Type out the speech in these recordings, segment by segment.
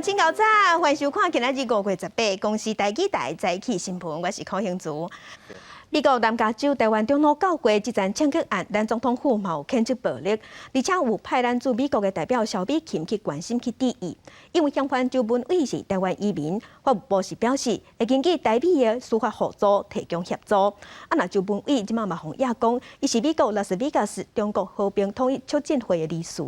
众请到早，欢迎收看今仔日5月18公司台记台早起新闻，我是柯兴竹。美国南加州台湾中路告过这桩枪击案，咱总统府嘛有谴责暴力，而且有派咱驻美国的代表萧美琴去关心去致意。因为相关周文伟是台湾移民，法务部是表示会根据台美的司法合作提供协助。若周文伟即马嘛互亚讲，伊是美国拉斯维加斯中国和平统一促进会的理事。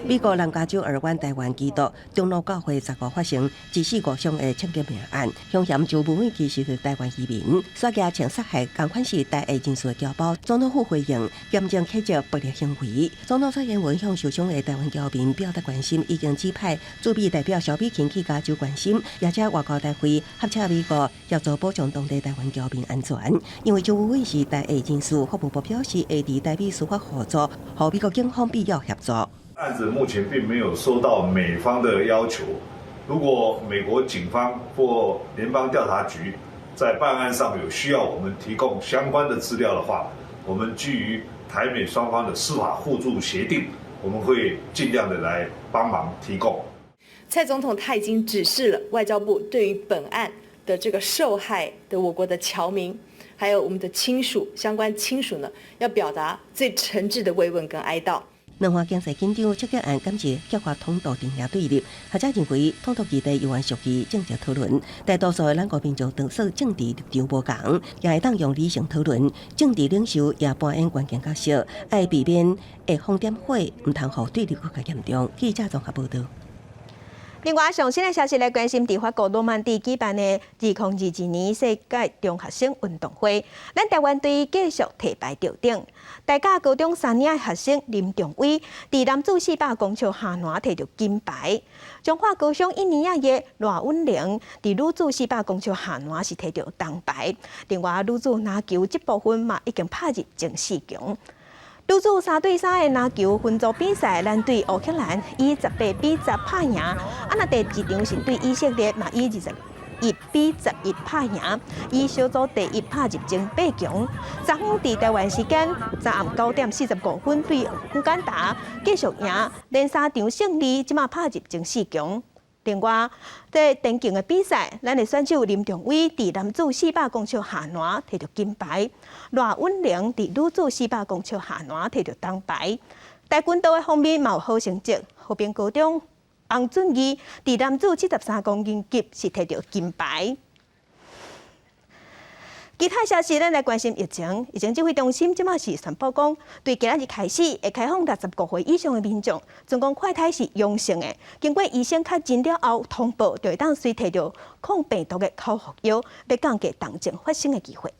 美国南加州二湾台湾基督中路教会15发生致死5伤的枪击命案，凶嫌周文伟其实是台湾移民，耍假枪杀害同款是台裔人士的侨胞。总统府回应严正谴责暴力行为。总统发言文向受伤的台湾侨民表达关心，已经指派驻美代表萧美琴去加州关心，也且外交大会合策美国协助保障当地台湾侨民安全。因为周文伟是台裔人士，法务部表示会伫台美司法合作，和美国警方必要协助。案子目前并没有收到美方的要求。如果美国警方或联邦调查局在办案上有需要我们提供相关的资料的话，我们基于台美双方的司法互助协定，我们会尽量的来帮忙提供。蔡总统他已经指示了外交部对于本案的这个受害的我国的侨民，还有我们的亲属相关亲属呢，要表达最诚挚的慰问跟哀悼。两岸经济紧张枪击案感谢激发统独定下对立，学者认为统独议题有缘属于政治讨论，大多数的咱国民众当属政治立场无同，也会当用理性讨论。政治领袖也扮演关键角色，要避免会放点火，唔通互对立更加严重。记者综合报道。另外，上新的消息来关心，伫法国诺曼底举办的2022年世界中学生运动会，咱台湾队继续提牌吊顶。大甲高中3年的学生林仲伟，伫男子400公尺下栏摕到金牌；彰化高中1年的赖允玲，伫女子400公尺下栏是摕到铜牌。另外，女子篮球这部分嘛已经拍入前4强。女子3对3的篮球分组比赛，咱对乌克兰以18比10拍赢。那第2场是对以色列嘛以21比11拍赢，以小组第1拍入前8强。昨昏伫台湾时间昨暗9点45分对乌干达继续赢，连3场胜利，即马拍入前4强。另外，在电竞的比赛，咱的选手林仲伟伫男子400公尺下栏摕到金牌，赖允玲伫女子400公尺下栏摕到铜牌。在军道的方面嘛有好成绩，和平高中洪俊义伫男子73公斤级是摕到金牌。其他消息，咱来关心疫情。疫情指挥中心即马是宣布讲，对今仔日开始会开放65岁以上的民众，总共快筛是阳性的，经过医生确诊了后通报，就会当随摕到抗病毒的口服药，要降低重症发生的机会。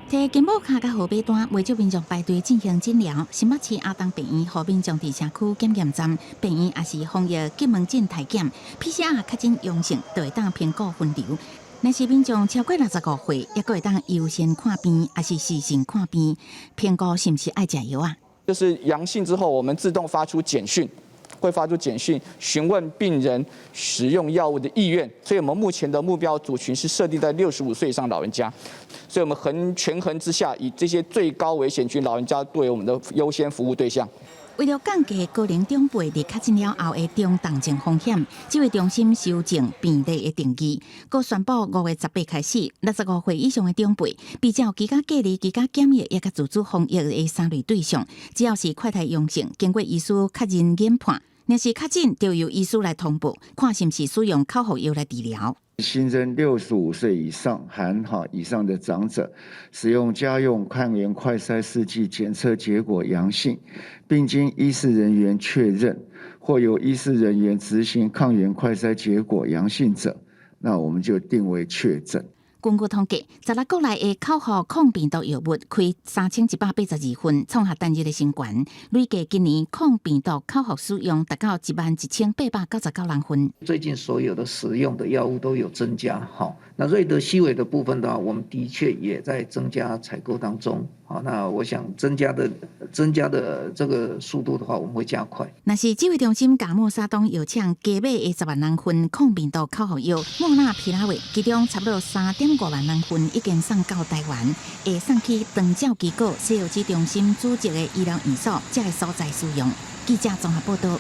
摕金宝卡甲号码单，为咗民众排队进行诊疗。新北市阿东病院和民众伫社区检验站、病院也是防疫急门诊体检 ，PCR 确诊阳性，就会当评估分流。若是民众超过65岁，也会当优先看病，还是事先看病，评估是不是爱食药啊？就是阳性之后，我们自动发出简讯，会发出简讯询问病人使用药物的意愿。所以我们目前的目标族群是设定在65岁以上老人家，所以我们权衡之下，以这些最高危险群老人家作为我们的优先服务对象。为了降低高龄长辈伫确诊了后的中重症风险，指挥中心修正病例的定义，佮宣布5月18开始，65岁以上的长辈，比照居家隔离、居家检疫也佮自主防疫的3类对象，只要是快筛阳性，经过医师确认研判，若是确诊，就由医师来通报，看是不是使用口服药来治疗。新增65岁以上含以上的长者，使用家用抗原快筛试剂检测结果阳性，并经医事人员确认，或由医事人员执行抗原快筛结果阳性者，那我们就定为确诊。根据统计，16国内的口服抗病毒药物开3182份，创下单日的新高。累计今年抗病毒口服使用达到11899人份。最近所有的使用的药物都有增加，那瑞德西韦的部分的话，我们的确也在增加采购当中。好，那我想增加的这个速度的话，我们会加快。那是指挥中心甲莫沙东药厂加买的10万人份抗病毒口服药莫纳皮拉韦，其中差不多3.5万人份已经送到台湾，会送去长照机构、西药指中心组织的医疗院所，这个所在使用。记者综合报道。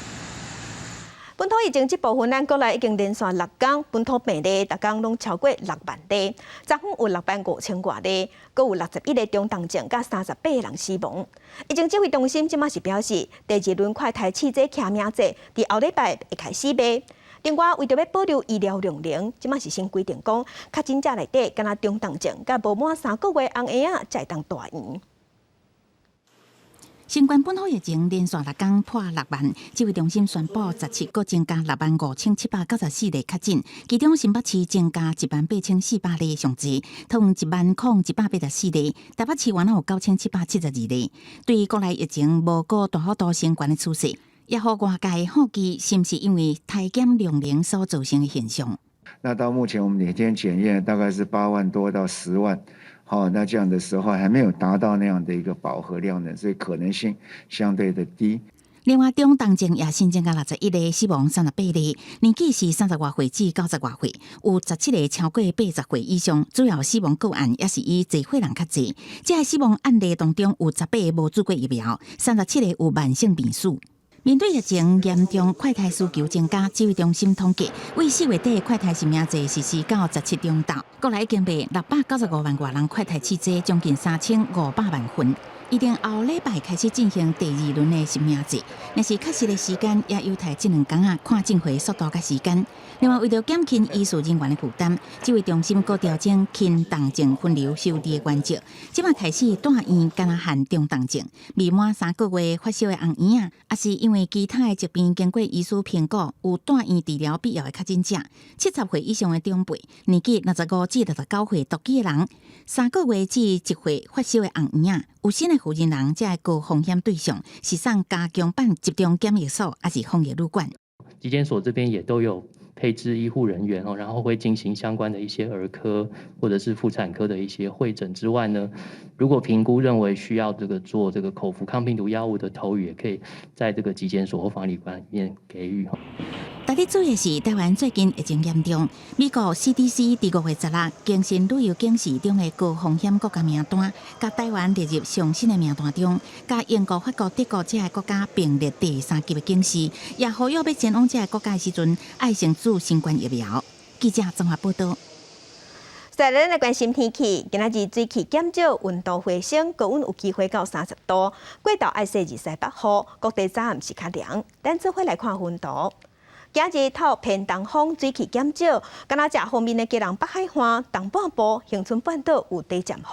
本土疫情这部分，咱国内已经连续6天本土病例，逐天拢超过6万例，昨昏有65000多例，阁有61个中重症，甲38个人死亡。疫情指挥中心即马是表示，第2轮快筛试剂骑名剂伫后礼拜会开始卖。另外，为着要保留医疗量能，即马是新规定讲，确诊者内底敢若中重症甲无满3个月红婴仔才会当大院。新冠本土疫情连续6天破6万，指挥中心宣布17个增加65794例确诊，其中新北市增加18400例上值，同10184例；台北市原来有9772例。对于国内疫情无过大幅度升悬的趋势，也互外界好奇是不是因为体检量能所造成的现象。那到目前我们每天检验大概是8万多到10万。好，那这样的时候还没有达到那样的一个饱和量呢，所以可能性相对的低。另外，中重症也新增加61例，死亡38例，年纪是30多岁至90多岁，有17个超过80岁以上。主要死亡个案也是以济岁人较济。这个死亡案例当中有18个无注过疫苗，37个有慢性病史。面对疫情严重，快筛需求增加，指挥中心统计，为4月底快筛试名剂实施到17中昼，国内已经卖695万外人快筛试剂，将近3500万份。预定后礼拜开始进行第2轮的实名制，但是确实的时间也犹太这2天啊，看进回速度甲时间。另外，为了减轻医术人员的负担，指挥中心阁调整轻重症分流收治的原则，即马开始住院敢若含中重症，未满3个月发烧的红婴仔，也是因为其他的疾病经过医师评估有住院治疗必要的确诊者，70岁以上的长辈，年纪65至69岁独居的人，3个月至1岁发烧的红婴仔。有新的负责人，这高风险对象是送加强版集中检疫所，还是防疫旅馆？疾检所这边也都有配置医护人员然后会进行相关的一些儿科或者是妇产科的一些会诊之外呢，如果评估认为需要做这个口服抗病毒药物的投予，也可以在这个疾检所或防疫馆里面给予。大家注意的是，台湾最近疫情严重。美国 CDC 伫5月16日更新旅游警示中的高风险国家名单，甲台湾列入上新的名单中，甲英国、法国、德国这些国家并列第3级的警示，也呼吁要前往这些国家的时阵，爱先注新冠疫苗。记者综合报道。再来，咱来关心天气。今仔日水汽减少，温度回升，高温有机会到30度。过昼爱洗28度，各地早暗是较凉。咱做伙来看温度。今日透偏东风，水汽减少，敢若这方面的基隆北海岸、东半部、恒春半岛有低暂雨，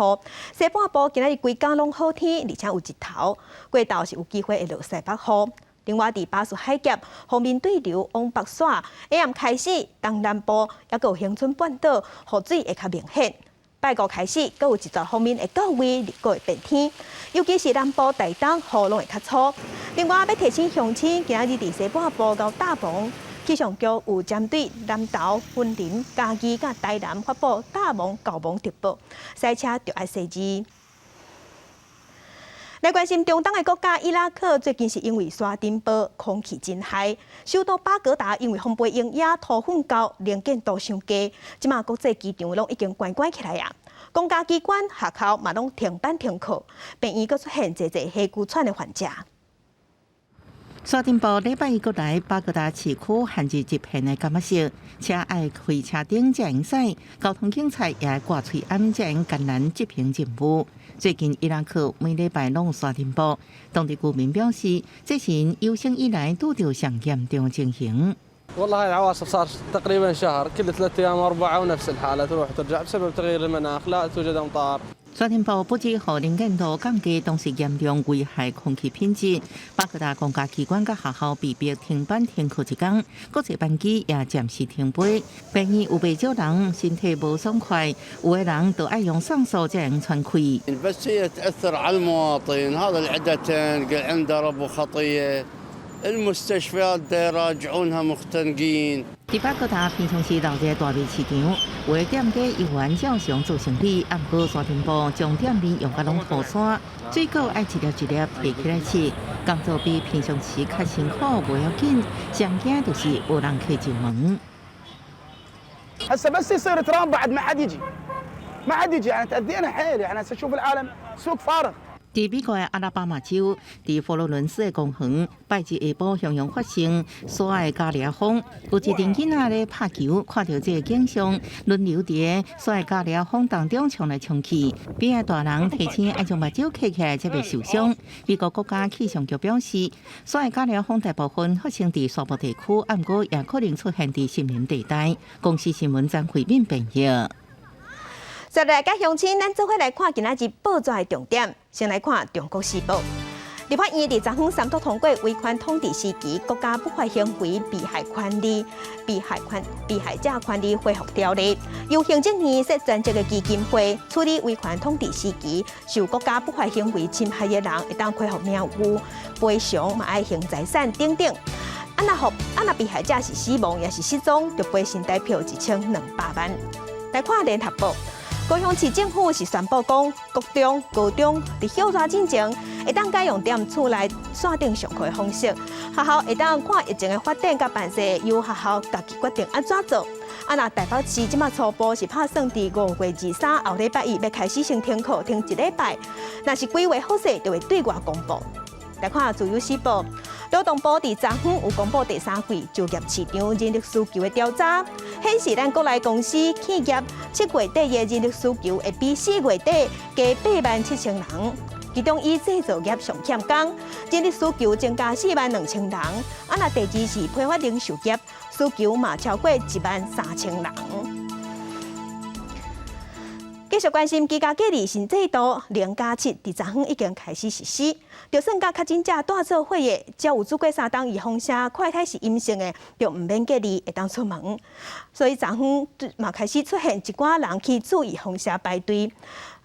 西半部今仔日规天拢好天，而且有日头。过昼是有机会会落西北雨。另外，伫巴士海峡方面对流往北线，下暗开始，东南部也有恒春半岛雨水会较明显。拜五开始，阁有一段方面会到位，日阁会变天，尤其是南部大东雨拢会较粗。另外，要提醒乡亲，今仔日伫西半部到大棚。气象局有针对南投、云林、嘉义、甲台南发布大雾、高雾特报，塞车就要细致。来关心中东的国家伊拉克，最近是因为沙尘暴、空气真害，首都巴格达因为风飞鹰野土粉高，能见度伤低，即马国际机场拢已经关起来啊。公家机关、学校嘛拢停班停课，病院阁出现侪哮喘喘的患者。沙尘暴礼拜一过来，巴格达市区限制一片的感觉色，车爱开车顶才用驶，交通警察也爱挂喙安才用艰难执行任务。最近伊拉克每礼拜拢有沙尘暴，当地居民表示，这是因有生以来拄到上严重的情形。والله هاي العواصف صار تقريبا شهر كل 3 أيام 4 ونفس الحالة تروح ترجع بسبب تغيير المناخ لا توجد أمطار。沙尘暴不止予能见度降低，同时严重危害空气品质。巴格达公家机关甲学校被迫停班停课一天，国际班机也暂时停飞。病院有不少人身体无爽快，有的人都爱用上诉才能喘气。بس هي تأثر على المواطن هذا العدتين قال عنده ربو خطية المستشفيات يراجعونها مختنقين。伫巴格达平常时闹热大卖市场，有的店家游玩照常做生意，暗过沙尘暴将店面用甲拢涂山，水果爱一粒一粒提起来吃，工作比平常时较辛苦，无要紧，上惊就是无人开进门。هسه بس يصير ترام بعد ما حد يجي يعني تأذينا حيل يعني هسه شوف العالم سوق فارغ。伫美国的阿拉巴马州，伫佛罗伦斯的公园，拜日下晡向阳发生沙的加烈风，有一群囡仔咧拍球，看到这个景象，轮流伫沙的加烈风当中冲来冲去。比赛大人提醒爱将目睭开起来，才袂受伤。美国国家气象局表示，沙的加烈风大部分发生伫沙漠地区，不过也可能出现伫森林地带。公司新闻将回应朋友。再来甲乡亲，咱做伙来看今仔日报纸的重点。先来看《中国时报》。立法院伫昨昏三读通过违反统治时期国家不法行为被害者权利恢复条例，由行政院设专职的基金会处理违反统治时期受国家不法行为侵害的人，会当恢复名誉、赔偿嘛爱还财产等等。若被害者是死亡也是失踪，就赔新台币1200万。来看《联合报》。高雄市政府是宣布讲，国中、高中伫休stra进前，会当改用踮厝内线顶上课的方式。学校会当看疫情的发展甲办势，由学校家己决定安怎做。若台北市即马初步是打算伫5月23后礼拜一要开始先停课，停1礼拜。若是规划好势，就会对外公布。来看《自由时报》。劳动部伫昨昏有公布第3季就业市场人力需求的调查，显示咱国内公司企业7月底的人力需求会比4月底加87000人，其中以制造业上欠工，人力需求增加42000人。若第2是批发零售业，需求嘛超过13000人。继续关心居家隔离新制度0+7，伫昨昏已经开始实施。就算甲确诊者带做伙的，只要有做过3档预防针快筛是阴性的，就唔免隔离，会当出门。所以昨昏嘛开始出现一寡人去做预防针排队。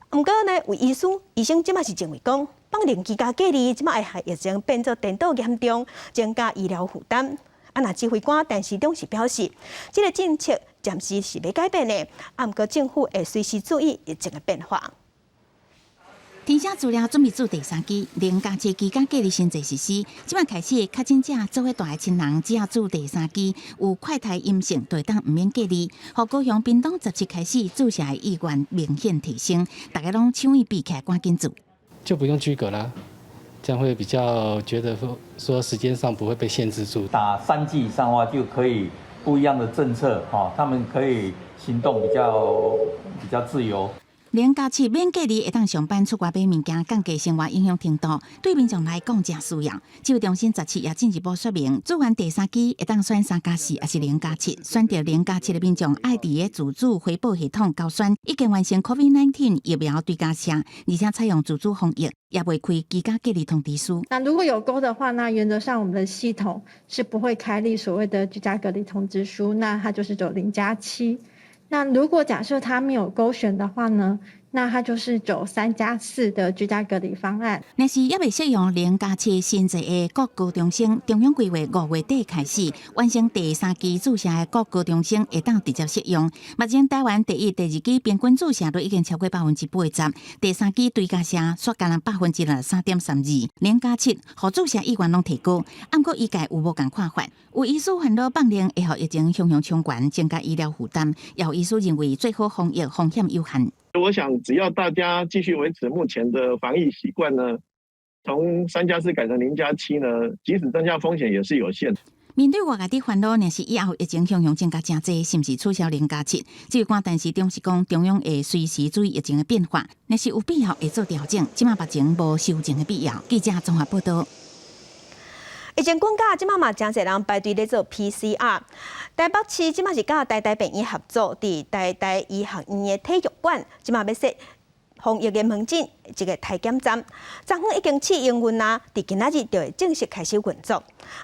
不过呢，有医生即马是认为讲，放任居家隔离，即马会害疫情变作颠倒严重，增加医疗负担。若指挥官陈时中是表示，这个政策暂时是未改变的，不过政府会随时注意疫情的变化。填写资料准备做第3期0+7居家隔离新制实施，即摆开始确诊者做伙大的亲人，只要做第3期有快筛阴性，就会当唔免隔离。互高雄屏东17开始注射的意愿明显提升，大家拢抢伊比起来赶紧做，就不用居隔啦。这样会比较觉得说时间上不会被限制住。打3剂以上的话，就可以不一样的政策，他们可以行动比较自由。0+7免隔离会当上班、出外买物件，降低生活影响程度，对民众来讲真需要。指挥中心17也进一步说明，做完第3期会当选3+4还是0+7，选择0+7的民众爱伫个自主回报系统高选，已经完成 COVID-19 疫苗对加车，而且采用自主防疫，也未开居家隔离通知书。那如果有勾的话，那原则上我们的系统是不会开立所谓的居家隔离通知书，那它就是走0+7。那如果假设他没有勾选的话呢，那他就是走3+4的居家隔离方案。若是也未适用0+7新制的各高中生，中央规划5月底开始完成第3期注射的各高中生会当直接适用。目前台湾第1、第2期平均注射率已经超过80%，第3期对加车却干了3.32%。0+7，互注射意愿拢提高，不过医界有无共看法？有医师烦恼放任会互疫情向冲悬，增加医疗负担。也有医师认为最好防疫风险有限。我想，只要大家继续维持目前的防疫习惯呢，从3+4改成0+7呢，即使增加风险也是有限。面对外界的烦恼，若是以后疫情向增加真济，是不是取消0+7？指挥官陈时中是讲，中央会随时注意疫情的变化，若是有必要会做调整，即马目前无修正的必要。记者综合报道。疫情管教，即马嘛真侪人排队咧做 PCR。台北市即马是甲台大病院合作，伫台大医学院的体育馆，即马要设防疫的门诊一个体检站。昨昏已经试营运啦，伫今仔日就会正式开始运作。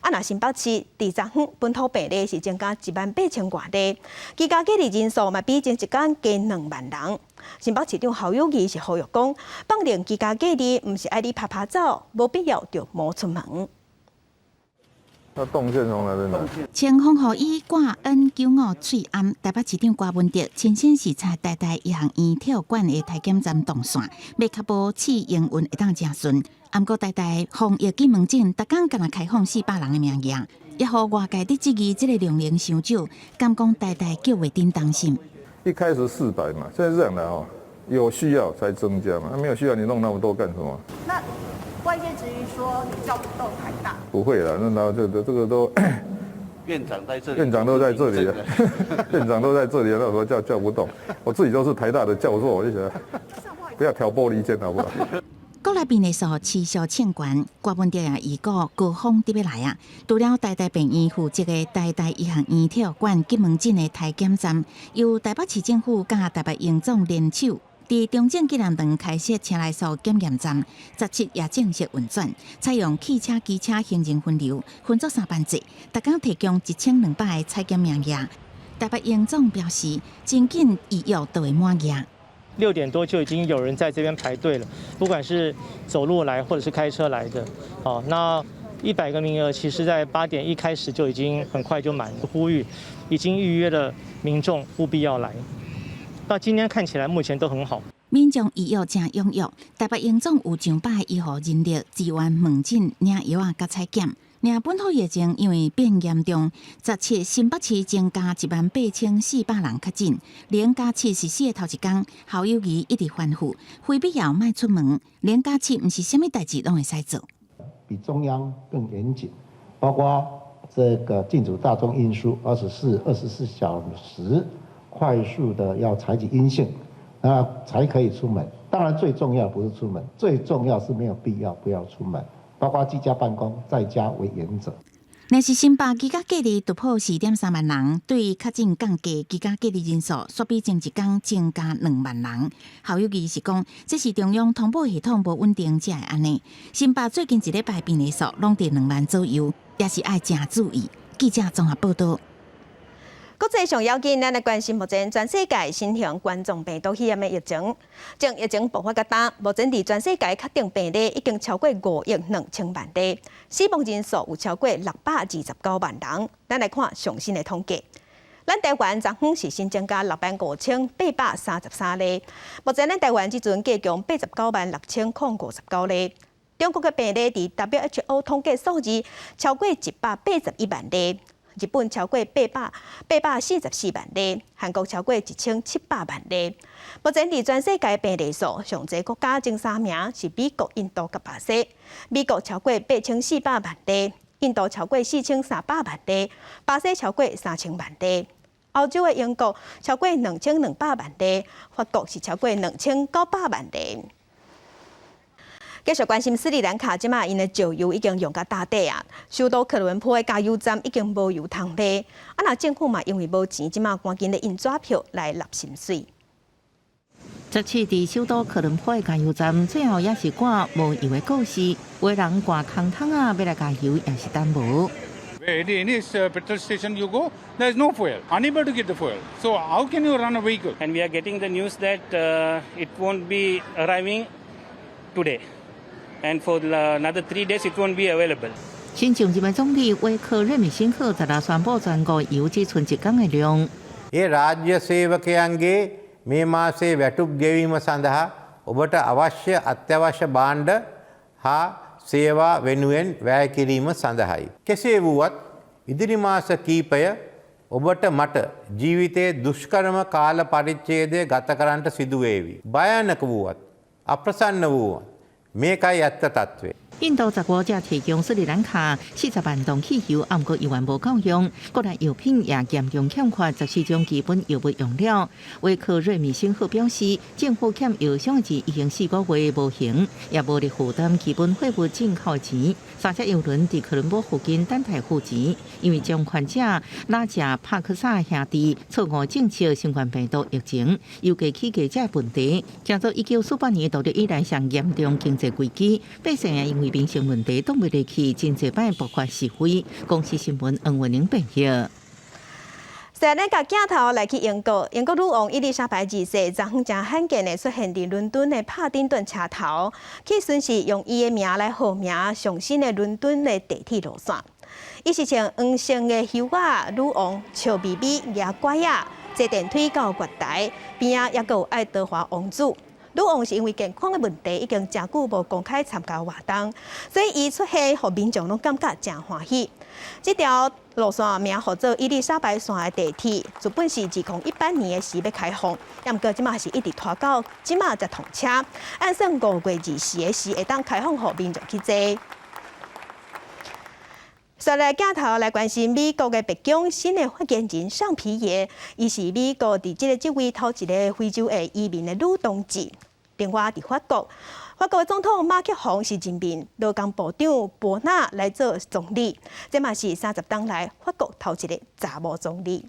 若新北市伫昨昏本土病例是增加18000多例，居家隔离人数嘛比前一天加2万人。新北市长侯友宜是呼吁讲，放任居家隔离，毋是爱你拍走，无必要就莫出门。那动线从哪边来？清风雨衣挂 N95翠暗，台北市长郭文哲亲身视察台大医学院体育馆的体检站动线，要确保试营运会当正顺。不过台大防疫基门诊，逐工敢若开放400人的名额，也互外界的质疑这个量伤少，敢讲台大叫袂顶当心。一开始400嘛，现在这样的有需要才增加嘛，没有需要你弄那么多干什么？那外界质疑说你叫不动台大，不会啦，那这个都院长在这里，院长都在这里了，院长都在这里了，那时候叫不动，我自己都是台大的教授，我就想不要挑拨离间好不好？国内病例数持续欠悬，郭文哲也预告高峰得要来啊！除了台大病院负责的台大医学院体育馆急门诊的体检站，由台北市政府甲台北营总联手，伫中正纪念堂开设车内素检验站，17也正式运转，采用汽车、机车行程分流，分作3班制，逐工提供1200个采检名额。台北营总表示，真紧预约就会满额。6点多就已经有人在这边排队了，不管是走路来或者是开车来的。好，那100个名额，其实在8点一开始就已经很快就满了。呼吁已经预约的民众务必要来。到今天看起来目前都很好。民众预约正踊跃，台北营总有上百个医护人力支援门诊、领药啊、甲采检。领本土疫情因为变严重，17新北市增加18400人确诊，连假74个头一天，校友谊一直反复，非必要卖出门。连假期不是什么代志拢会使做，比中央更严谨，包括这个禁止大众运输24小时快速的要采集阴性，那才可以出门。当然最重要不是出门，最重要是没有必要不要出门。包括居家办公，在家为原则。若是新北居家隔离突破4.3万人，对确诊降低居家隔离人数，煞比前一天增加2万人。校友义是讲，这是中央通报系统无稳定才会安尼。新北最近1礼拜病例数拢伫2万左右，也是爱正注意。记者综合报道。国际上要紧，咱来关心目前全世界新型冠状病毒肺炎的疫情。从疫情爆发到今，目前伫全世界确定病例已经超过5亿2千万例，死亡人数有超过629万人。咱来看最新的统计。咱台湾昨昏是新增加65833例，目前咱台湾即阵计共896059例。中国的病例伫 WHO 统计数字超过181万例。日本超过844万例，韩国超过1700万例。目前伫全世界病例数上侪国家前3名是美国、印度甲巴西。美国超过8400万例，印度超过4300万例，巴西超过3000万例。欧洲的英国超过2200万例，法国是超过2900万例。继续关心斯里兰卡，即马因的石油已经用到大底啊，首都科伦坡的加油站已经无油通卖。啊，那政府嘛因为无钱，即马赶紧咧印纸票来纳薪水。这次伫首都科伦坡的加油站，最后也是赶无油的故事，有人挂空桶啊，要来加油也是等无。Any petrol station you go, there is no fuel, unable to get the fuel. So how can you run a vehicle? And we are getting the news that it won't be arriving today. And for another 3 days, it won't be available. 新上任的总理维克瑞米辛克昨日宣布全国油只剩1天的量。ඒ රාජ්‍ය සේවකයන්ගේ මේ මාසයේ වැටුප් ගෙවීම සඳහා ඔබට අවශ්‍ය අත්‍යවශ්‍ය භාණ්ඩ හා සේවා වෙනුවෙන් වැය කිරීම සඳහායි. කෙසේ වුවත් ඉදිරි මාස කීපය ඔබට මට ජීවිතයේ දුෂ්කරම කාල පරිච්ඡේදය ගත කරන්නට සිදු වේවි. භයානක වුවත් අප්‍රසන්න වුවත් මේකයි ඇත්ත තත්ත්වය. 印度10国才提供斯里兰卡40万吨汽油，不过油源无够用，国内油品也严重欠缺14种基本油物用料。维克瑞米辛克表示，政府欠油商钱已经4个月无行，也无力负担基本货物进口钱。3只油轮伫科伦坡附近等待付钱，因为将患者拉下帕克萨兄弟错误政策新冠病毒疫情，油价起价这问题，加做1948年独立以来上严重经济危机，百姓也因为民生问题挡不下去，真侪摆爆发示威。公司新闻黄文玲报道。咱甲镜头来去英国，英国女王伊丽莎白二世昨昏正罕见的出现伫伦敦的帕丁顿车头，去顺势用伊的名来号名上新的伦敦的地铁路线。伊是穿黄色的袖仔，女王笑眯眯，举拐仔，坐电梯到月台边仔，也有爱德华王子。女王是因为健康的问题，已经真久无公开参加活动，所以伊出现，互民众拢感觉真欢喜。这条路线名号做伊丽莎白线的地铁，原本是2018年时要开放，但毋过即马是一直拖到即马才通车，按算5月24的时会当开放，互民众去坐。再来镜头来关心美国的白宫新的发言人尚皮耶，伊是美国伫这位头一个非洲的移民的女同志。另外，伫法国总统马克宏是任命劳工部长博纳来做总理，这嘛是30党来法国头一个查某总理。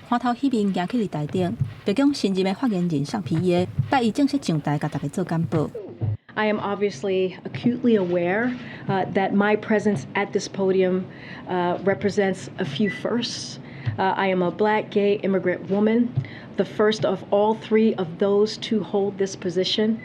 花头喜面行去台顶，白宫新任的发言人尚皮耶，拜伊正式上台，甲大家做简报。I am obviously acutely aware that my presence at this podium represents a few firsts. I am a black, gay immigrant woman, the first of all three of those to hold this position.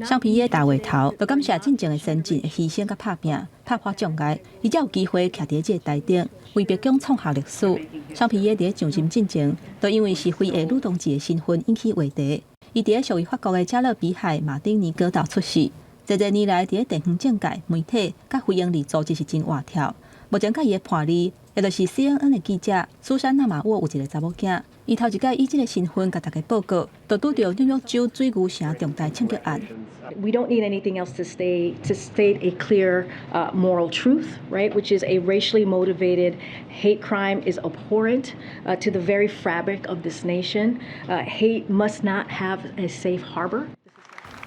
尚皮耶大会头，就感谢真正的先进、牺牲甲拍拼、拍破障碍，伊才有机会徛伫这台顶，为白宫创下历史。尚皮耶伫上任进前，就因为是非裔女同志的身份引起话题。伊伫属于法国的加勒比海马丁尼哥岛出世，这年来伫地方政界、媒体甲非营利组织是真活跳。目前甲伊的伴侣，也就是 CNN 的记者苏珊娜马沃有一个查某囝。伊头一届以这个身份甲大家报告，就拄到纽约州水牛城重大枪击案。We don't need anything else to state a clear moral truth, right? Which is a racially motivated hate crime is abhorrent to the very fabric of this nation. Hate must not have a safe harbor.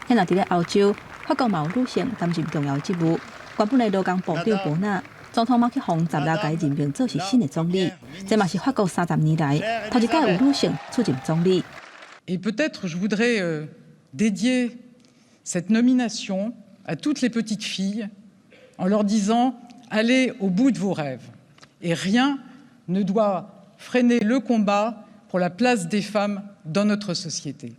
现在伫咧欧洲，法国嘛有女性担任重要的职务。原本的劳工部长博纳，总统马克宏16届任命做是新的总理，这嘛是法国30年来头一届有女性出任总理。Et peut-être je voudrais dédier cette nomination à toutes les petites filles en leur disant allez au bout de vos rêves et rien ne doit freiner le combat pour la place des femmes dans notre société.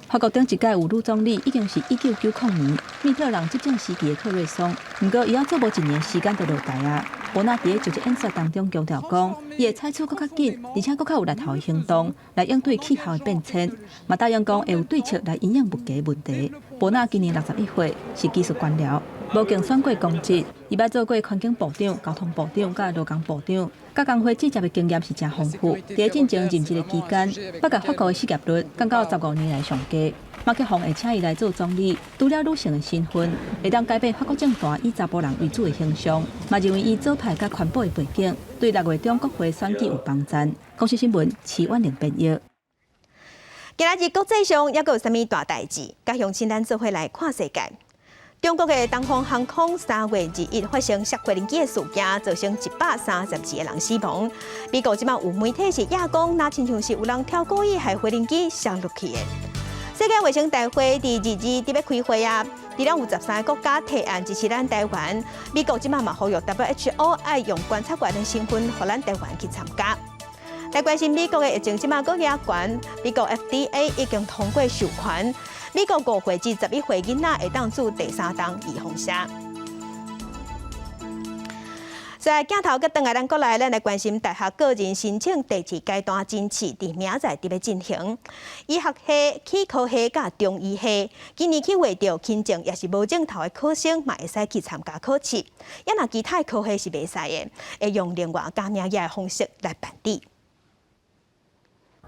法国顶一届有女总理已经是1990年密特朗执政时期的克瑞松，不过伊还做无1年时间就落台啊。博纳伫就职演说当中强调讲，伊会采取更较紧，而且更较有力头的行动来应对气候的变迁，嘛答应讲会有对策来营养不佳问题。博纳今年61岁，是技术官僚，无竞选过公职，伊捌做过环境部长、交通部长、甲劳工部长，甲工会直接的经验是真丰富。伫进前任职的期间，捌甲法国的失业率降到15年来上低。马克宏会请伊来做总理，除了女性的身份，会当改变法国政坛以查甫人为主的形象，嘛认为伊左派甲环保的背景，对6月中国会选举有帮助。公司新闻齐婉玲编译。今仔日国际上还佫有啥物大代志？甲乡亲咱做伙来看世界。中国的东方航空3月2日发生摔飞机的事件，造成132个人死亡。美国即马有媒体是亚讲，那亲像是有人跳故意害飞机摔落去的。世界卫生大会伫2日伫要开会啊，伫咱有13个国家提案支持咱台湾。美国即马嘛呼吁 WHO 爱用观察员的身份，互咱台湾去参加。来关心美国的疫情即马阁加悬，美国 FDA 已经通过授权，美国5岁至11岁囡仔会当做第3档预防针。在镜头佮转来，咱过来，咱来关心大学个人申请第2阶段甄试，伫明仔伫要进行。医学系、气科系佮中医系，今年去画到轻症也是无证头的考生，嘛会使去参加考试。也若其他科系是袂使的，会用另外加名额的方式来办理。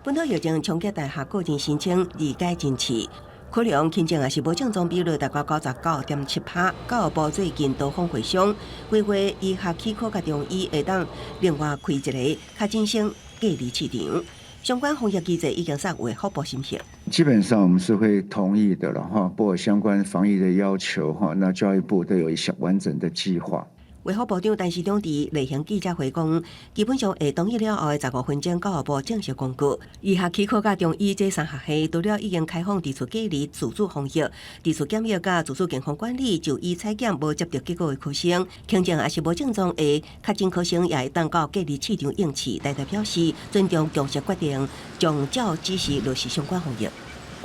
本土疫情冲击大学个人申请2阶甄试。考量轻症也是无症状比率达到99.7%，教育部最近多方会商，规划医学气科甲中医会当另外开一个较正式隔离市场。相关防疫机制已经送为福部审核。基本上我们是会同意的了哈，不过相关防疫的要求哈，那教育部都有一项完整的计划。卫福部长陈时中伫例行记者会讲，基本上会同意了后的15分钟，教育部正式公布，医学气科甲中医这3学系除了已经开放自主隔离、自主防疫、自主检疫甲自主健康管理，就医采检无接到结果的考生，轻症也是无症状的确诊考生，也会当到隔离市场应试。代表示，尊重共识决定，将照指示落实相关防疫。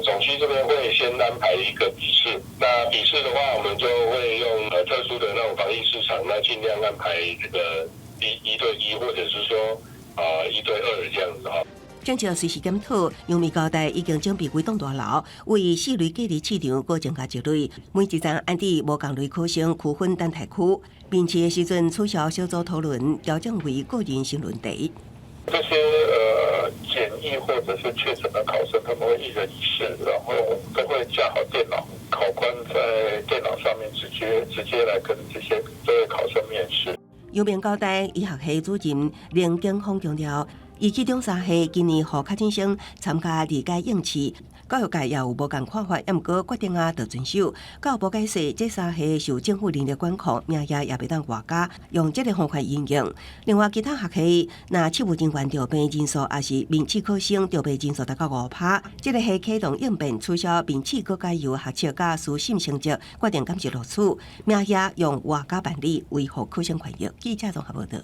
总区这边会先安排一个笔试，那笔试的话，我们就会用特殊的那种防疫市场，那尽量安排这个1对1，或者是说1对2这样子哈。政策随时检讨，阳明交大已经整备几栋大楼，为4类隔离市场各增加1类，每一站安置无同类考生区分单台区，并且时阵取消小组讨论，调整为个人性论题。这些检疫或者是确诊的考生，他们会一人一室，然后都会架好电脑，考官在电脑上面直接来跟这位考生面试。阳明交大医学系主任林景峰强调，以其中3系今年予确诊生参加理解应试。教育界也有无共看法，也毋过决定就遵守。教育部解释，这3系受政府人力管控，名额也袂当外加，用这个方法应用。另外，其他学系那七务人员调病人数，也是面试考生调病人数达到5%。这个系启动应变，取消面试各加由学测甲书信成绩，决定监视录取，名额用外加办理，维护考生权益。记者综合报道。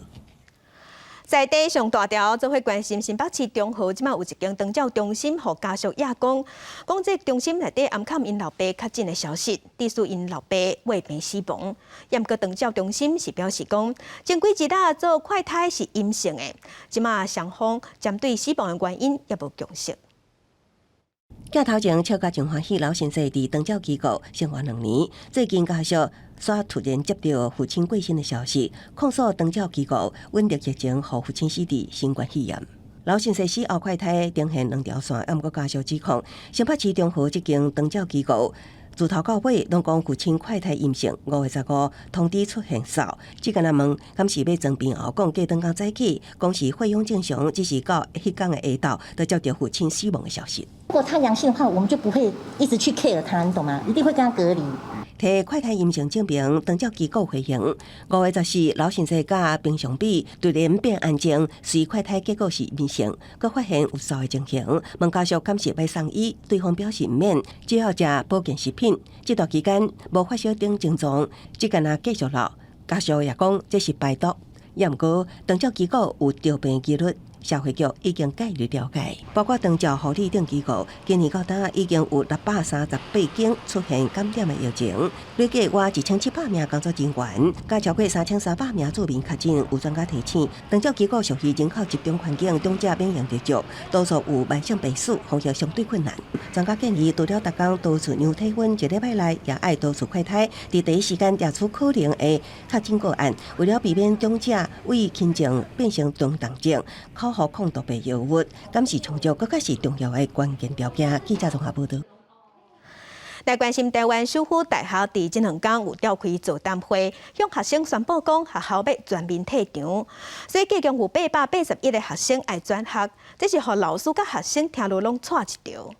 在地上大条做伙关心新北市中和，即马有一间长照中心，互家属亚讲这中心内底暗藏因老爸确诊的消息，致使因老爸胃病死亡。也毋过长照中心是表示讲，前几日做快筛是阴性的，即马双方针对死亡的原因也无共识。镜头前笑甲真欢喜，老先生伫长照机构生活2年，最近家属煞突然接到父亲过身的消息，控诉长照机构稳定疫情，互父亲死伫新冠肺炎。老先生死后快筛呈现2条线，也毋过家属指控，新北市中和这间长照机构自头到尾拢讲父亲快筛阴性，5月15通知出现扫，只敢问，敢是要装病后讲过当天早起，讲是费用正常，只是到迄天的下昼，就接到父亲死亡的消息。如果他阳性的话，我们就不会一直去 care 他，你懂吗？一定会跟他隔离。提快筛阴性证明，长照机构回应，5月14老先生甲平常比突然变安静，随快筛结果是阴性，佮发现有烧的情形，问家属敢是要送医，对方表示毋免，只要食保健食品。这段期间无发烧等症状，只敢继续落。家属也讲这是排毒，也毋过长照机构有调病几率。社会局已经介入了解，包括长照护理等机构，今年到今已经有638间出现感染的疫情，累计约1700名工作人员，加超过3300名住民确诊。有专家提醒，长照机构属于人口集中环境，长者免疫力弱，多数有慢性病史，防疫相对困难。专家建议，除了逐工多次量体温，1礼拜内也爱多次快筛，伫第一时间查出可能的确诊个案，为了避免长者为轻症变成重症症。口服抗毒病药物，敢是长照，更加是重要的关键条件。记者综合报道。来关心台湾首府大学伫这2天有召开座谈会，向学生宣布讲学校要全面退场，所以计共有881个学生爱转学，这是互老师甲学生听落拢错一条。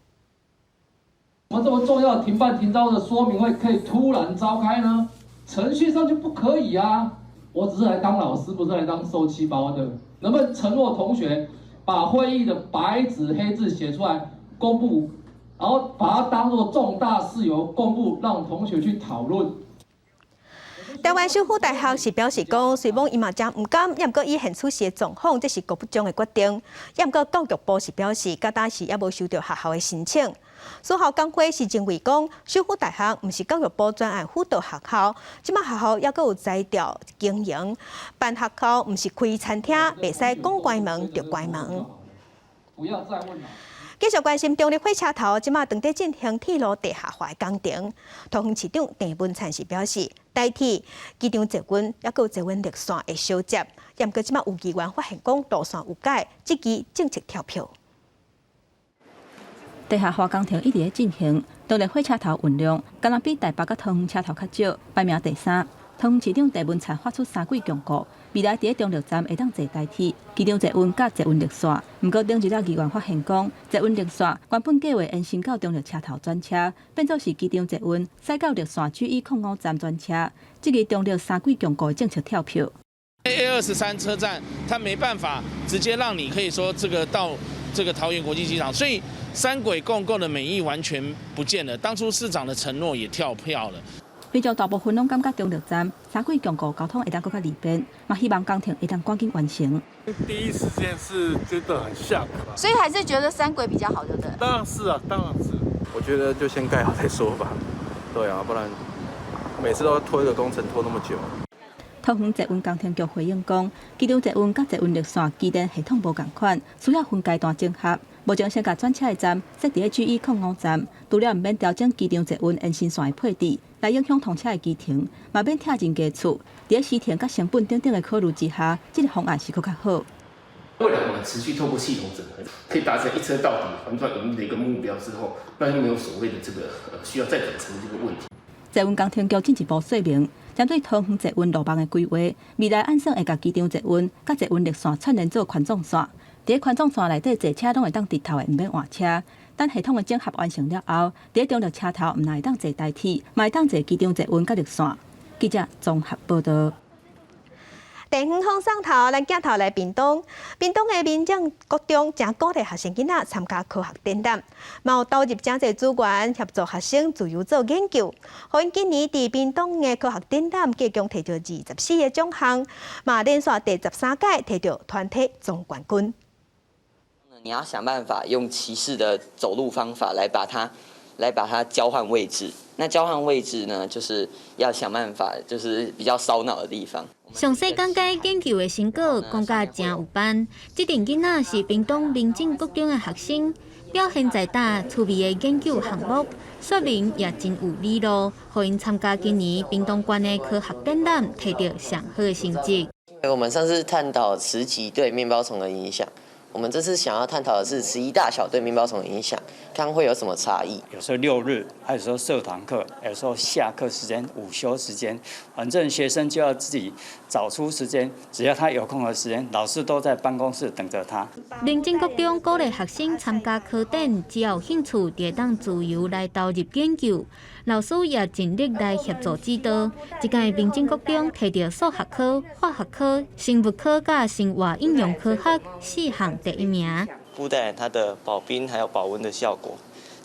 我们这么重要的停办停招的说明会可以突然召开呢？程序上就不可以啊！我只是来当老师，不是来当受气包的。能不能承诺同学把会议的白纸黑字写出来公布，然后把它当作重大事由公布，让同学去讨论。台湾首府大学是表示讲，虽望伊嘛真唔甘，也毋过伊现出席的状况，这是国不中的决定。也毋过教育部是表示，到当时也无收到学校的申请。苏校工会是认为讲，首府大学毋是教育部专案辅导学校，即马学校也阁有材料经营，办学校毋是开餐厅，袂使讲关门就关门。不要再问了。继续关心中立火车头，即马正在进行铁路地下化的工程。桃园市长郑文灿是表示，代替机场捷运也阁有捷运绿线的小接，也毋过即马有议员发现讲路线有改，即期正式跳票。地下化工程一直在进行，中立火车头运量敢若比台北甲桃园车头较少，排名第3。桃园市长郑文灿发出3轨强告，未来伫中立站会当坐代替机场捷运甲捷运绿线。毋过，顶一了议员发现讲，捷运绿线原本计划延伸到中立车头转车，变作是机场捷运驶到绿线G105站转车。即个中立3轨强告正式跳票。A23车站，它没办法直接让你可以说这个到这个桃园国际机场，所以3轨共构的美意完全不见了。当初市长的承诺也跳票了。非常大部分拢感觉中立站3轨强固交通会当更加利便，嘛希望工程会当赶紧完成。第一时间是觉得很像的吧，所以还是觉得3轨比较好，对不对？当然是啊，当然是。我觉得就先盖好再说吧。对啊，不然每次都要拖一个工程拖那么久。桃园捷运工程局回应讲，机场捷运甲捷运绿线机电系统无共款，需要分阶段整合。目前先甲转车的站设伫咧 GE-05站，除了毋免调整机场捷运延伸线的配置，来影响通车的机场，嘛免拆人家厝。伫咧时田甲成本等等的考虑之下，这个方案是佫较好。未来我们持续透过系统整合，可以达成一车到底、环状营运的一个目标之后，那就没有所谓的这个需要再转乘的这个问题。捷运工程局进一步说明，针对桃园捷运路网的规划，未来按算会甲机场捷运甲捷运绿线串联做宽纵线。伫咧宽纵线内底，坐车拢会当直头的，毋免换车。等系统的整合完成了后，伫咧中立车头毋但会当坐代替，嘛会当坐机场捷运甲绿线。记者综合报道。第五方上头，咱镜头来屏东。屏东的民政国中正鼓励学生囡仔参加科学展览，嘛有投入真侪资源协助学生自由做研究。互因今年伫屏东的科学展览，计共摕到24个奖项，嘛连续第13届摕到团体总冠军。你要想办法用骑士的走路方法来把它交换位置。那交换位置呢，就是要想办法，就是比较烧脑的地方。详细讲解研究的成果，讲甲真有班。这阵囡仔是屏东民政国中的学生，表现在大趣味的研究项目，说明也真有理路，互因参加今年屏东县的科学展览，摕到上好的成绩。我们上次探讨磁极对面包虫的影响。我们这次想要探讨的是11大小对面包虫的影响，看会有什么差异。有时候6日，还有时候社团课，有时候下课时间、午休时间，反正学生就要自己找出时间，只要他有空的时间，老师都在办公室等着他。民政国中鼓励学生参加科展，只要有兴趣，就当自由来投入研究。老师也尽力来协助指导。这届民政国中摕到数学科、化学科、生物科甲生活应用科学4项第1名。布袋它的保冰还有保温的效果，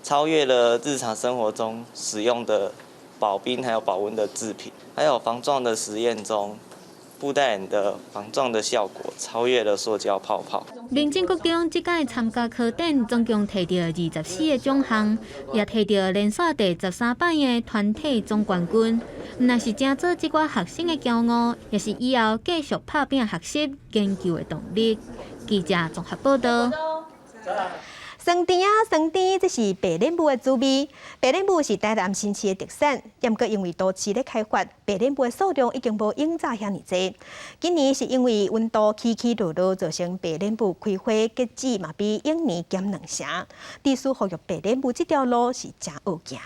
超越了日常生活中使用的保冰还有保温的制品，还有防撞的实验中。布袋的防撞的效果超越了塑胶泡泡。民政国中这届参加科展，总共摕到24个奖项，也摕到连续第13摆的团体总冠军。若是正做这寡学生的骄傲，也是以后继续打拼学习研究的动力。记者综合报道。酸甜啊，酸甜，这是白莲雾的滋味。白莲雾是台南新市的特产，不过因为都市咧开发，白莲雾的数量已经无永早遐尼多。今年是因为温度起起落落，造成白莲雾开花结籽嘛比往年减2成。地区保育白莲雾这条路是真好行。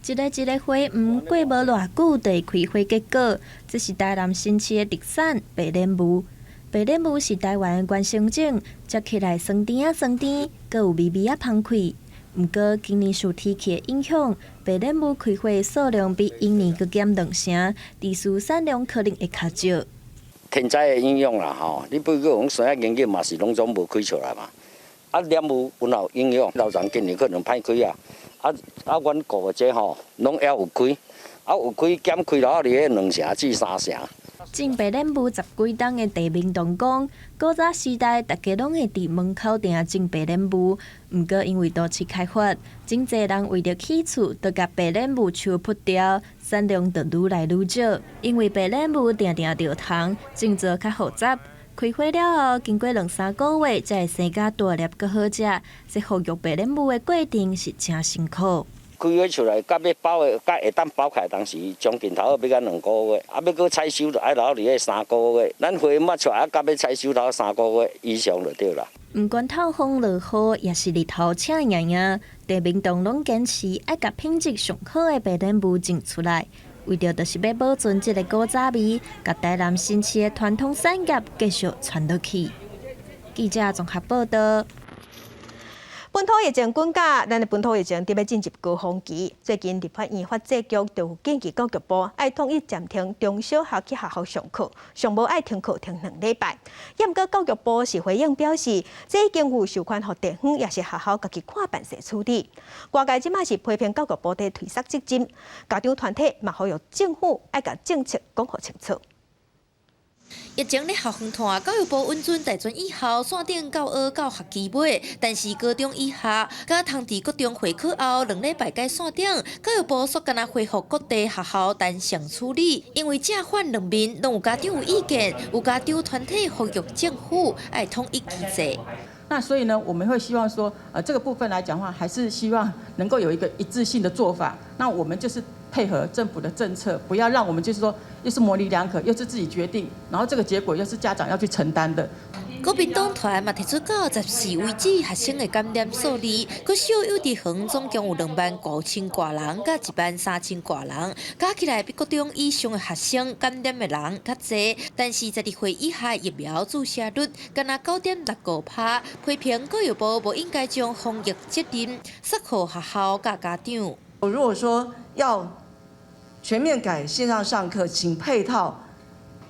一个花毋过无偌久，就会开花结果。这是台南新市的特产白莲雾。白莲雾是台湾的原生种，食起来酸甜啊酸甜，阁有微微啊芳气。毋过今年受天气的影响，白莲雾开花的数量比往年阁减2成，地区产量可能会较少。天灾的影响啦吼，你不过讲山野研究嘛是拢总无开出来嘛。啊，莲雾有闹影响，老长今年可能歹开啊。阮顾这吼拢还有开，有开减开了伫个2成至3成。种白莲雾10几冬的地明堂讲，古早时代大家拢会伫门口埕种白莲雾，毋过因为都市开发，真侪人为着起厝，都甲白莲雾树扑掉，产量就愈来愈少。因为白莲雾定着虫，种作较复杂，开花了后，经过2-3个月才会生甲大粒阁好食。这保育白莲雾的过程是真辛苦。开花出来，甲要包的，甲会当包开，当时将近头要到2个月，要搁采收就爱留伫个3个月。咱花抹出来，甲要采收头3个月以上就对啦。毋管透风落雨，也是日头请炎炎，地明堂拢坚持爱甲品质上好的白莲雾种出来，为着就是要保存这个古早味，甲台南新市的传统产业继续传落去。记者综合报道。本土疫情滚价，咱的本土疫情伫要进入高峰期。最近，立法院法制局就建议教育部爱统一暂停中小学去学校上课，上无爱停课停2礼拜。不过教育部是回应表示，这已经有授权予地方，也是学校家己看办事处理。外界即马是批评教育部在推塞责任，家长团体嘛呼吁政府爱甲政策讲好清楚。疫情咧校园团，教育部稳准大专以后线顶到学到学期尾，但是高中以下，甲通知高中会考后2礼拜改线顶，教育部说敢若恢复各地学校单向处理，因为正反两面拢有家长有意见，有家长团体呼吁政府爱统一机制。那所以呢，我们会希望说，这个部分来讲的话，还是希望能够有一个一致性的做法。那我们就是配合政府的政策，不要让我们就是说又是模棱两可，又是自己决定，然后这个结果又是家长要去承担的。国民党团嘛提出94位止学生的感染数字，佮小幼稚园总共有25000多人，甲13000多人，加起来比高中以上的学生感染的人较侪。但是12岁以下疫苗注射率敢若9.65%，批评教育部无应该将防疫责任撒给学校甲家长。如果说要全面改线上上课，请配套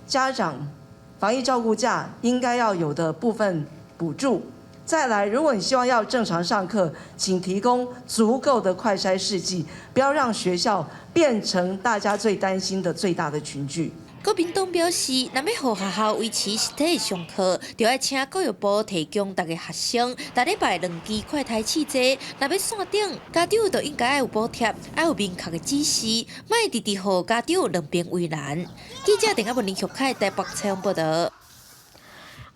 家长防疫照顾假应该要有的部分补助。再来，如果你希望要正常上课，请提供足够的快筛试剂，不要让学校变成大家最担心的最大的群聚。国民党表示，若要互学校维持实体上课，就要请教育部提供大家学生每礼拜2支快筛试剂。若要线顶，家长就应该有补贴，要有明确的指示，莫直直互家长两边为难。记者陈亚文、林旭凯台北采访报道。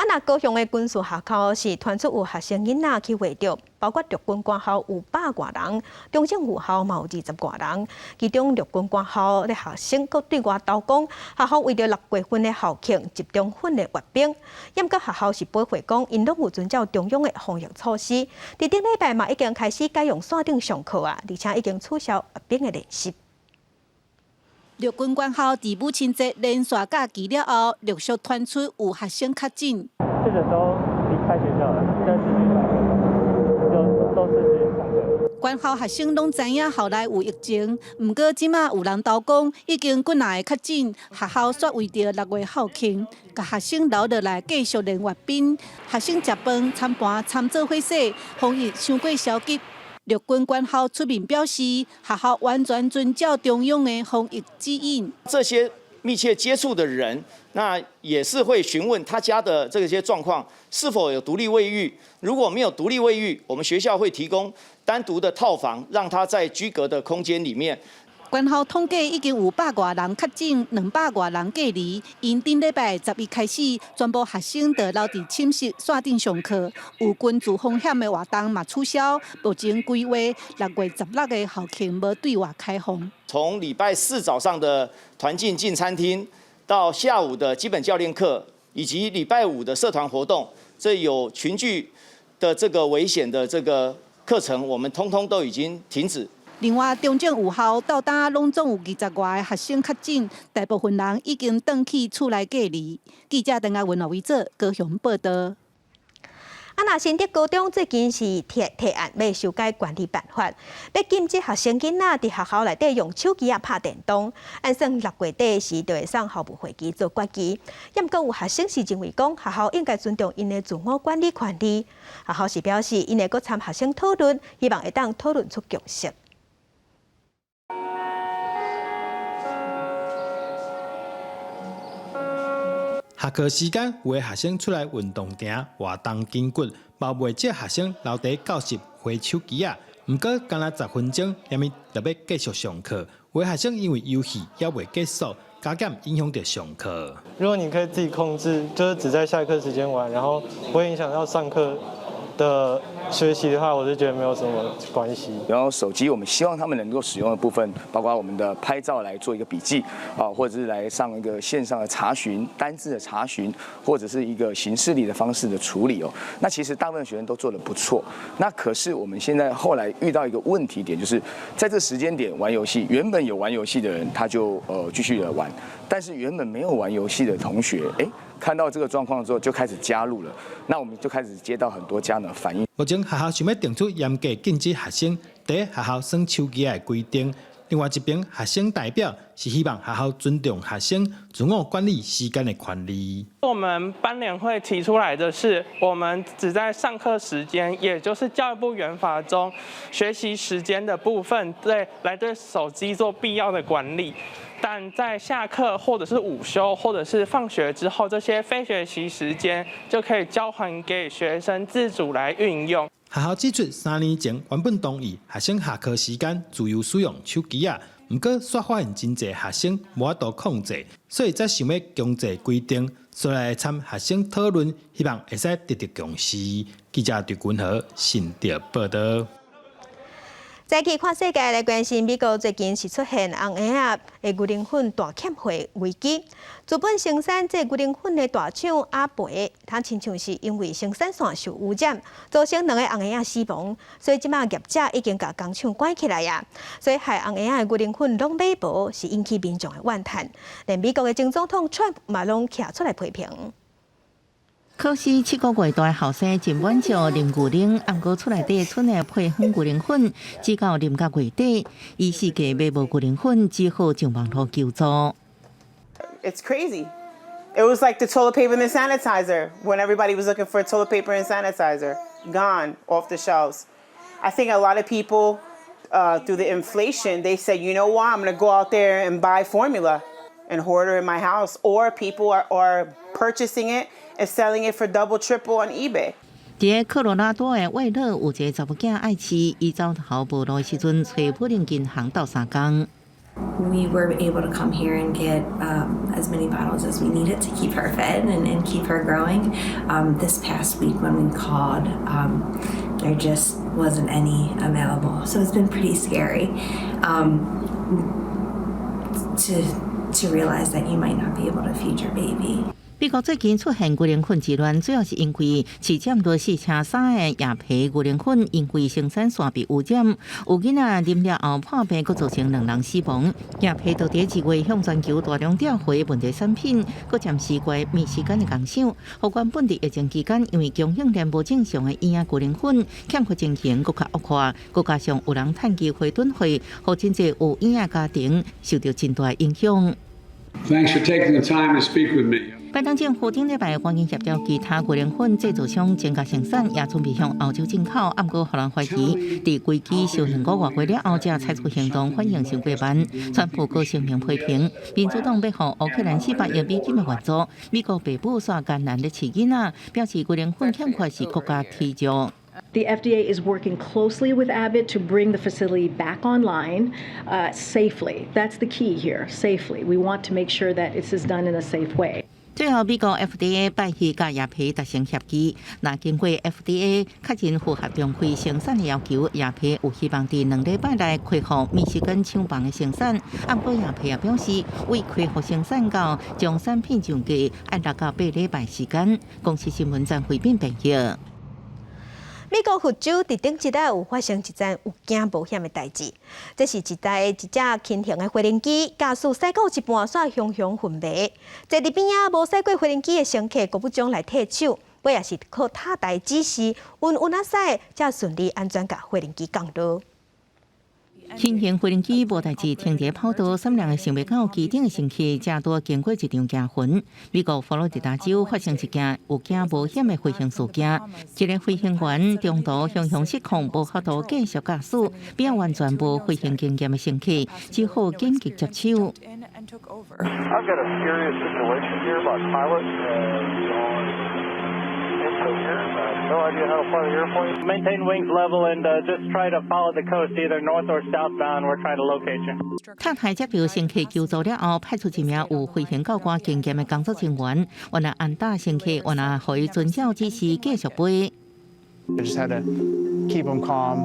那高雄的军事学校是传出有学生囡仔去画着，包括陆军官校有100多人，中正武校嘛有20多人。其中陆军官校的学生佫对外投讲，学校为着6月份的校庆集中训练阅兵。验过学校是不会讲，因拢有遵照中央的防疫措施。伫顶礼拜嘛已经开始改用线顶上课啊，而且已经取消阅兵的练习。陆军官校伫母亲节连续假期了后，陆续传出有学生确诊。这个都离开学校了，但是就都是去上课。官校学生拢知影校内有疫情，毋过即马有人投讲已经几内确诊，学校煞为着6月校庆，甲学生留落来继续练阅兵。学生食饭、参盘、参做伙食，防疫伤过消极。陆军官校出面表示，学校完全遵照中央的防疫指引。这些密切接触的人，那也是会询问他家的这些状况是否有独立卫浴。如果没有独立卫浴，我们学校会提供单独的套房，让他在居隔的空间里面。官校统计已经有100多人确诊，200多人隔离。因顶礼拜11开始，全部学生就留伫寝室线顶上课，有群聚风险的活动嘛取消。目前规划6月16的校庆无对外开放。从礼拜4早上的团进进餐厅，到下午的基本教练课，以及礼拜5的社团活动，这有群聚的这个危险的这个课程，我们通通都已经停止。另外，中正武校到今拢总有20外个学生确诊，大部分人已经转去厝内隔离。记者陈亚文、刘伟哲高雄报道。那新竹高中最近是提案要修改管理办法，要禁止学生囡仔伫学校内底用手机拍电动。按算6月底时就会上校务会议做决议。不过有学生是认为讲学校应该尊重因的自我管理权利。学校是表示因会搁参学生讨论，希望会当讨论出共识。下课时间，有的学生出来运动行、活动筋骨，嘛袂少学生留伫教室划手机啊。毋过，干那10分钟，连咪就要继续上课。有的学生因为游戏也未结束，加减影响到上课。如果你可以自己控制，就是只在下课时间玩，然后不会影响到上课的学习的话，我就觉得没有什么关系。然后手机，我们希望他们能够使用的部分，包括我们的拍照来做一个笔记啊，或者是来上一个线上的查询、单字的查询，或者是一个形式力的方式的处理哦。那其实大部分学生都做得不错。那可是我们现在后来遇到一个问题点，就是在这时间点玩游戏，原本有玩游戏的人他就继续的玩，但是原本没有玩游戏的同学，看到这个状况之后就开始加入了，那我们就开始接到很多家长的反应。目前学校想要定出严格禁止学生在学校耍手机的规定。另外一边，学生代表是希望学校尊重学生自我管理时间的权利。我们班联会提出来的是，我们只在上课时间，也就是教育部原法中学习时间的部分，来对手机做必要的管理。但在下课或者是午休或者是放学之后，这些非学习时间就可以交还给学生自主来运用。学校指出，3年前原本同意学生下课时间自由使用手机啊，不过却发现真侪学生无法度控制，所以才想要强制规定，所以来参学生讨论，希望会使得到共识。记者对君和新竹报道。再去看世界来关心，美国最近是出现红鞋仔的牛奶粉大欠货危机。资本生产这牛奶粉的大厂阿培，它亲像是因为生产线受污染，造成2个红鞋仔死亡，所以即马业者已经把工厂关起来呀。所以害红鞋仔的牛奶粉拢买无，是引起民众的怨叹。连美国的前总统川普嘛拢站出来批评。可是7个月大的后生真满足啉牛奶，暗过厝内底剩的配方牛奶粉，只到啉到月底，伊世界买无牛奶粉，只好上网络求助。It's crazy. It was like the toilet paper and the sanitizer when everybody was looking for toilet paper and sanitizer. Gone off the shelves. I think a lot of people, through the inflation, they said, you know what, I'm going to go out there and buy formula and hoard it in my house. Or people are purchasing it and selling it for double, triple on eBay. 在科罗拉多的威勒有一个查某囝爱饲，伊走头无路的时阵，找普林银行斗3工。We were able to come here and get as many bottles as we needed to keep her fed and keep her growing. This past week when we called, there just wasn't any available. So it's been pretty scary to realize that you might not be able to feed your baby. 美国最近出现牛奶粉之乱，主要是因为市占多4车3的椰皮牛奶粉，因为生产线被污染，有囡仔啉了后破病，佫造成2人死亡。椰皮就伫2月向全球大量调回问题产品，佫暂时关密时间的工厂，互原本伫疫情期间因为供应链无正常的婴儿牛奶粉欠缺情形佫较恶化，佫加上有人趁机回囤货，互真侪有婴儿家庭受到真大影响。Thanks for taking the time to speak with me. 拜登政府顶礼拜欢迎协调其他牛奶粉制造商增加生产，也准备向欧洲进口。不过，互人怀疑，伫危机烧2个月过了后，才采取行动反应伤过慢。川普佫声明批评，民主党要互乌克兰400亿美金的援助，美国爸母煞艰难咧饲囡仔，表示牛奶粉欠缺是国家体弱。The FDA is working closely with Abbott to bring the facility back online safely. That's the key here, safely. We want to make sure that this is done in a safe way. 最后，美国 FDA 拜去甲椰皮达成协议，那经过 FDA 确认符合重开生产的要求，椰皮有希望伫2礼拜内恢复密西根厂房的生产。不过椰皮也表示，为恢复生产到将产品上架，要6到8礼拜时间。公司新闻站回应报道。美国佛州伫顶一日有发生一件有惊无险的代志，这是一只轻型的飞轮机，驾驶驶到一半煞熊熊昏迷。坐伫边仔无驶过飞轮机的乘客，国不将来替手，尾也是靠塔台指示，稳稳啊驶，才顺利安全甲飞轮机降落。轻型飞轮机无代志停伫跑道，3人想袂到机顶的乘客，正多经过一场惊魂。美国佛罗里达州发生一件有惊无险的飞行事件，一个飞行员中途向向失控，无法度继续驾驶，变完全无飞行经验的乘客，只好紧急接手。No idea how to fly the airplane. Maintain wings level and just try to follow the coast, either north or southbound. We're trying to locate you. 塔台接到乘客求助了后，派出一名有飞行教官经验的工作人员，原来按打乘客，原来可以遵照指示继续飞。We just had to keep them calm,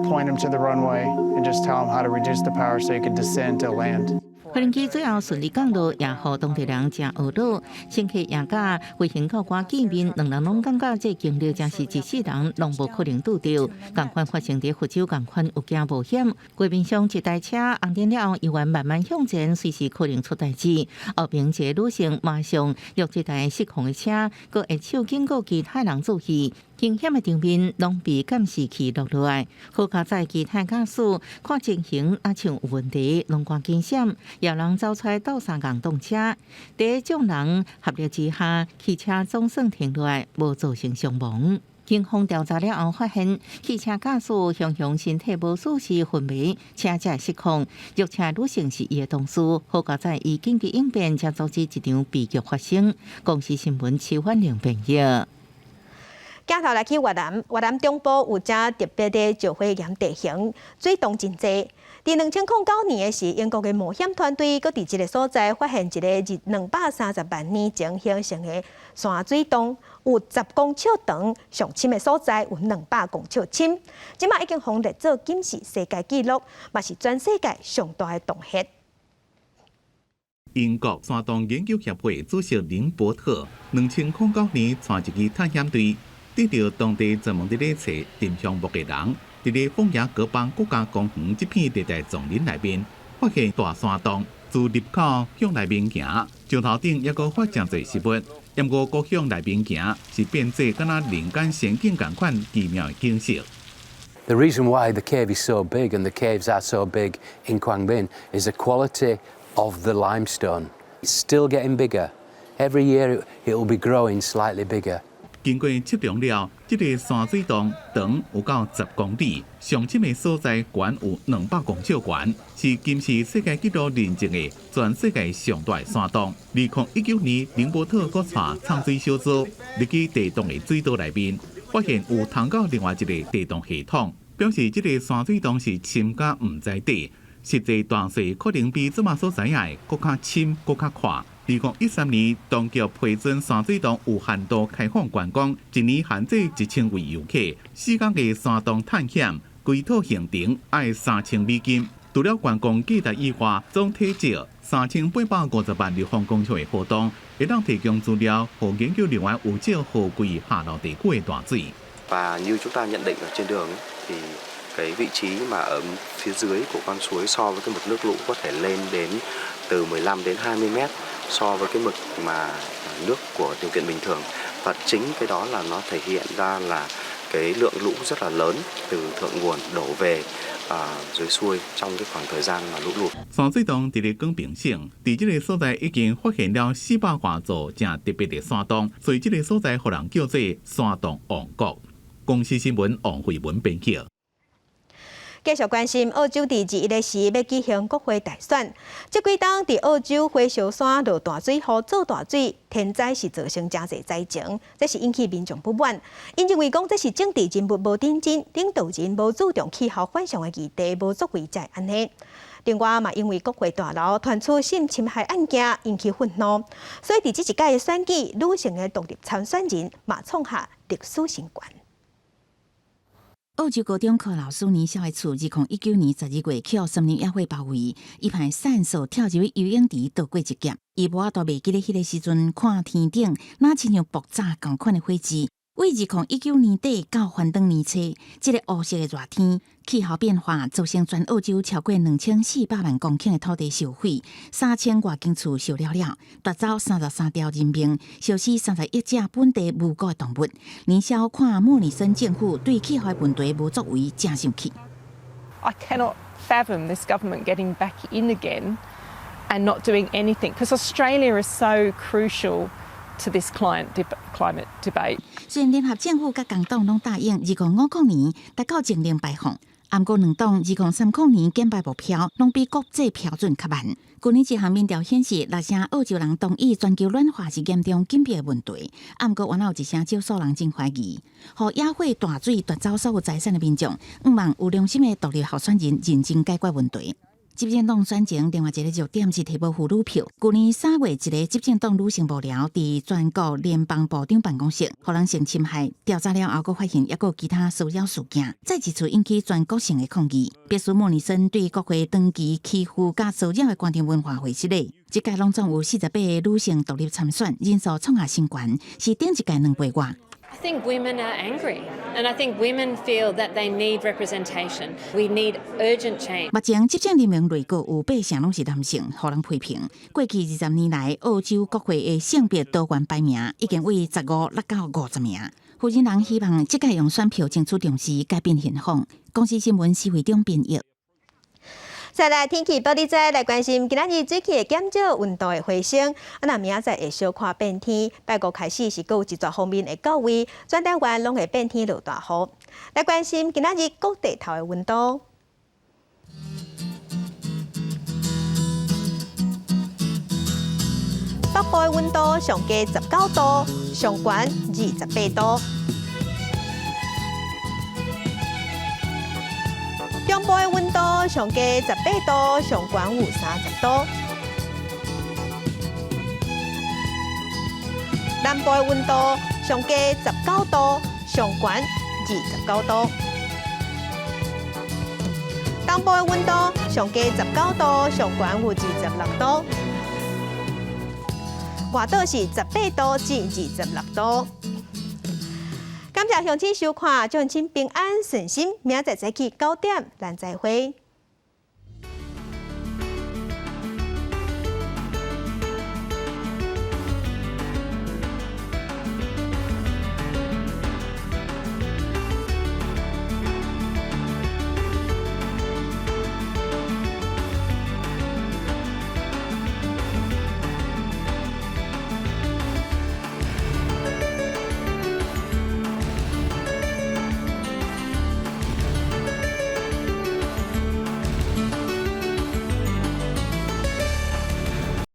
point them to the runway, and just tell them how to reduce the power so you could descend to land. 飞轮机最后顺利降落，也互当地人真懊恼。乘客也甲飞行教官见面，2人拢感觉这经历真是一世人拢无可能拄到。同款发生伫福州，同款有惊无险。街面上一台车红灯了后，伊原慢慢向前，随时可能出代志。后边一个女性马上约这台失控的车，佮下手警告其他人注意。惊险的场面拢被监视器录落来，好加在其他驾驶看情形也像有问题，拢赶紧闪，也人走出来斗3共动车。在众人合力之下，汽车总算停落来，无造成伤亡。警方调查了后发现，汽车驾驶向身体无舒适昏迷，车才失控。辱车女性是伊的同事，好佳在伊紧急应变，才阻止一场悲剧发生。公司新闻邱焕玲编译。镜头来去越南中部有只特别的石灰岩地形，水洞真济。伫2009年的时，英国的冒险团队搁伫这个所在发现一个230万年前形成的山水洞，有10公尺长，上深的所在有200公尺深。即马已经封列做金氏世界纪录，嘛是全世界上大的洞穴。英国山洞研究协会主席林伯特2009年带一支探险队，得到当地专门伫咧找沉香木的人。伫咧凤野戈邦国家公园这片热带丛林内面，发现大山洞，自入口向内面行，石头顶也阁发真侪实物，不过阁向内面行是变做敢若人间仙境共款奇妙的景色。The reason why the cave is so big and the caves are so big in Quang Binh is the quality of the limestone. It's still getting bigger. Every year it will be growing slightly bigger. 经过测量了，这个山水洞长有到10公里，上深的所在悬有200公尺悬，是金氏世界纪录认证的全世界上大的山洞。2019年，林伯特搁带畅水小组入去地洞的水道内面，发现有通到另外一个地洞系统，表示这个山水洞是深甲唔在底，实际大小可能比这马所知影的搁较深、搁较宽。2013年，当局批准山水洞有限度开放观光，一年限制1000位游客。4天的山洞探险，规套行程要$3000。除了观光价值以外，总体值3850万立方公尺的活动，会当提供资料，和研究人员有照河quy下流地区的大水。Và như chúng ta nhận định ở trên đường thì cái vị trí mà ở phía dưới của con suối so với cái mực nước lũ có thể lên đến từ 15 đến 20 mét so với cái mực mà nước của điều kiện bình thường, và chính cái đó là nó thể hiện ra là cái lượng lũ rất là lớn từ thượng nguồn đổ về dưới xuôi trong cái khoảng thời gian mà lũ lụt. 山水洞伫咧广平省，伫这个所在已经发现了400多座正特别的山洞，所以这个所在互人叫做山洞王国。公司新闻王慧文编辑。继续关心澳洲第21个时要举行国会大选，这几天伫澳洲火烧山落大水，和造大水，天灾是造成真侪灾情，这是引起民众不满。因认为讲这是政治人物无认真，领导人无注重气候反常的议题，无作为才安尼。另外嘛，因为国会大楼传出性侵害案件，引起愤怒，所以伫这一届的选举，女性的独立参选人嘛创下历史新高。澳洲高中科老师年少的厝，2019年12月去森林野火包围，伊派闪烁跳入去游泳池逃过一劫。伊无法度袂记咧迄个时阵看天顶，哪亲像爆炸同款的火枝。为2019年底到反登年初，这个乌色的热天，气候变化造成全澳洲超过2400万公顷的土地受毁，3000多间厝烧了了，夺走33条人命，烧死31只本地无辜的动物。年少看莫里森政府对气候的问题无作为，真生气。I cannot fathom this government getting back in again and not doing anything, because Australia is so crucial to this climate debate. 虽然联合政府甲工党拢答应2050年达到净零排放，不过两党2030年减排目标拢比国际标准较慢。去年一项民调显示，6成澳洲人同意全球暖化是严重紧迫的问题，不过原来有1成少数人真怀疑。互野火大水夺走所有财产的民众，望有良心的独立候选人认真解决问题。执政党选情另外一个热点是提报妇女票。去年3月，一个执政党女性幕僚伫全国联邦部长办公室，互人性侵害。调查了后，佫发现还有其他骚扰事件，再一次引起全国性的抗议。必须莫里森对国会长期欺负甲骚扰的家庭文化会失礼。这届拢总有48个女性独立参选，人数创下新高，是顶一届2倍外。I think women are angry, and I think women feel that they need representation. We need urgent change. 目前执政人员内阁有8成拢是男性，互人批评。过去20年来，澳洲国会的性别多元排名已经为15落到50名。负责人希望这届用选票争取重视，改变现况。公司新闻施会长编译。再来天气报你知，来关心今仔日最近的减少温度的回升。那明仔载会小看变天，拜五开始是有一撮方面的到位，全台湾拢会变天落大雨。来关心今仔日各地头的温度。北部的温度上加19度，上悬28度。中部的温度上加18度，上悬有30度。南部的温度上加19度，上悬29度。东部的温度上加19度，上悬有26度。外岛是18度至26度。感谢乡亲收看，祝乡亲平安顺心。明仔载早起9点，咱再会。